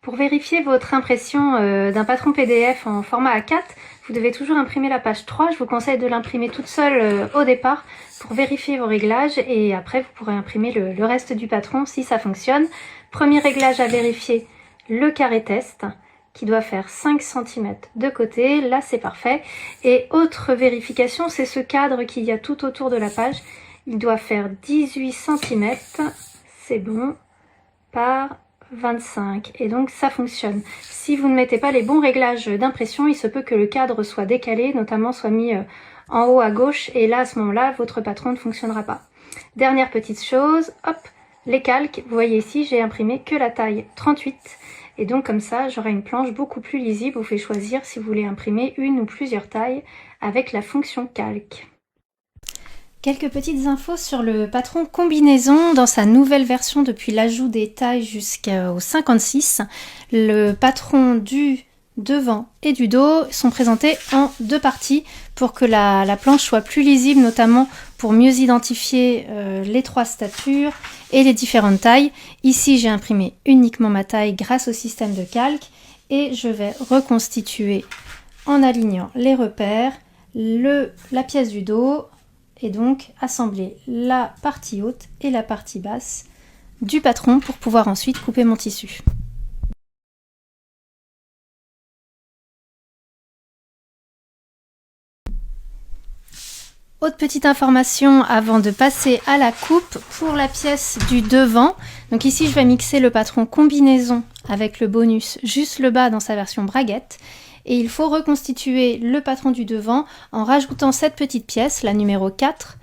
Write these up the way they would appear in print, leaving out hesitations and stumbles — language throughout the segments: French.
Pour vérifier votre impression d'un patron PDF en format A4, vous devez toujours imprimer la page 3. Je vous conseille de l'imprimer toute seule au départ pour vérifier vos réglages et après vous pourrez imprimer le reste du patron si ça fonctionne. Premier réglage à vérifier, le carré test qui doit faire 5 cm de côté. Là c'est parfait. Et autre vérification, c'est ce cadre qu'il y a tout autour de la page. Il doit faire 18 cm, c'est bon, par 25 et donc ça fonctionne. Si vous ne mettez pas les bons réglages d'impression, il se peut que le cadre soit décalé, notamment soit mis en haut à gauche et là à ce moment-là votre patron ne fonctionnera pas. Dernière petite chose, hop, les calques, vous voyez ici j'ai imprimé que la taille 38 et donc comme ça j'aurai une planche beaucoup plus lisible. Vous pouvez choisir si vous voulez imprimer une ou plusieurs tailles avec la fonction calque. Quelques petites infos sur le patron combinaison dans sa nouvelle version depuis l'ajout des tailles jusqu'au 56. Le patron du devant et du dos sont présentés en deux parties pour que la planche soit plus lisible, notamment pour mieux identifier les trois statures et les différentes tailles. Ici j'ai imprimé uniquement ma taille grâce au système de calque et je vais reconstituer en alignant les repères la pièce du dos et donc assembler la partie haute et la partie basse du patron pour pouvoir ensuite couper mon tissu. Autre petite information avant de passer à la coupe pour la pièce du devant. Donc ici je vais mixer le patron combinaison avec le bonus juste le bas dans sa version braguette. Et il faut reconstituer le patron du devant en rajoutant cette petite pièce, la numéro 4,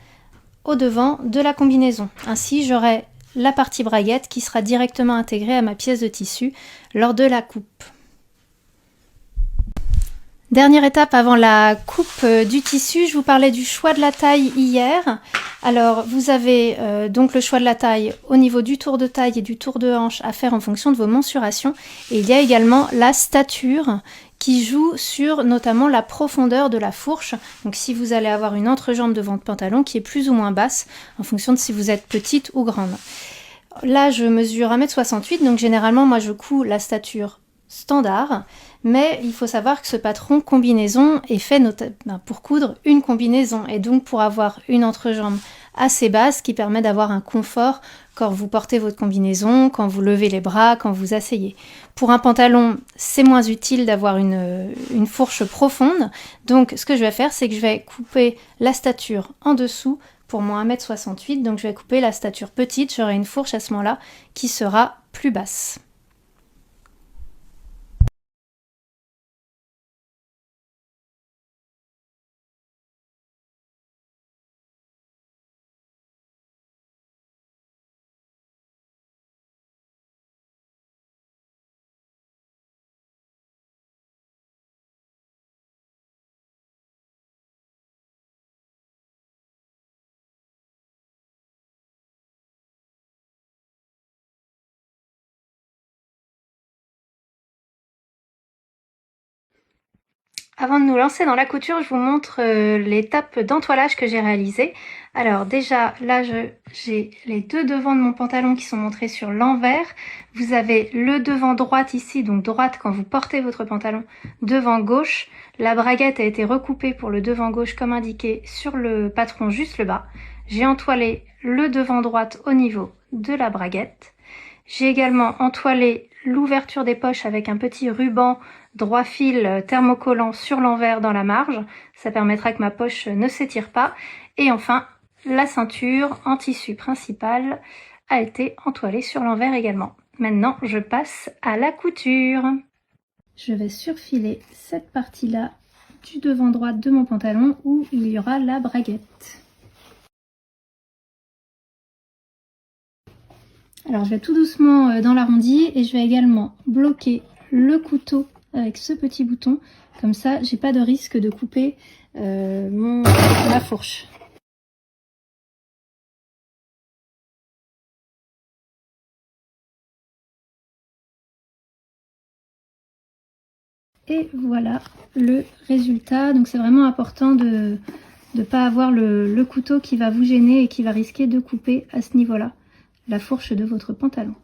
au devant de la combinaison. Ainsi, j'aurai la partie braguette qui sera directement intégrée à ma pièce de tissu lors de la coupe. Dernière étape avant la coupe du tissu, je vous parlais du choix de la taille hier. Alors, vous avez donc le choix de la taille au niveau du tour de taille et du tour de hanche à faire en fonction de vos mensurations. Et il y a également la stature qui joue sur notamment la profondeur de la fourche. Donc si vous allez avoir une entrejambe de votre pantalon qui est plus ou moins basse en fonction de si vous êtes petite ou grande. Là je mesure 1,68 m, donc généralement moi je couds la stature standard, mais il faut savoir que ce patron combinaison est fait pour coudre une combinaison et donc pour avoir une entrejambe assez basse qui permet d'avoir un confort quand vous portez votre combinaison, quand vous levez les bras, quand vous asseyez. Pour un pantalon, c'est moins utile d'avoir une fourche profonde, donc ce que je vais faire, c'est que je vais couper la stature en dessous pour mon 1,68 m, donc je vais couper la stature petite, j'aurai une fourche à ce moment-là qui sera plus basse. Avant de nous lancer dans la couture, je vous montre l'étape d'entoilage que j'ai réalisée. Alors déjà, là j'ai les deux devants de mon pantalon qui sont montrés sur l'envers. Vous avez le devant droite ici, donc droite quand vous portez votre pantalon, devant gauche. La braguette a été recoupée pour le devant gauche comme indiqué sur le patron juste le bas. J'ai entoilé le devant droite au niveau de la braguette. J'ai également entoilé l'ouverture des poches avec un petit ruban droit fil thermocollant sur l'envers dans la marge. Ça permettra que ma poche ne s'étire pas. Et enfin, la ceinture en tissu principal a été entoilée sur l'envers également. Maintenant, je passe à la couture. Je vais surfiler cette partie-là du devant droite de mon pantalon où il y aura la braguette. Alors je vais tout doucement dans l'arrondi et je vais également bloquer le avec ce petit bouton. Comme ça, j'ai pas de risque de couper ma fourche. Et voilà le résultat. Donc c'est vraiment important de ne pas avoir le couteau qui va vous gêner et qui va risquer de couper à ce niveau-là la fourche de votre pantalon.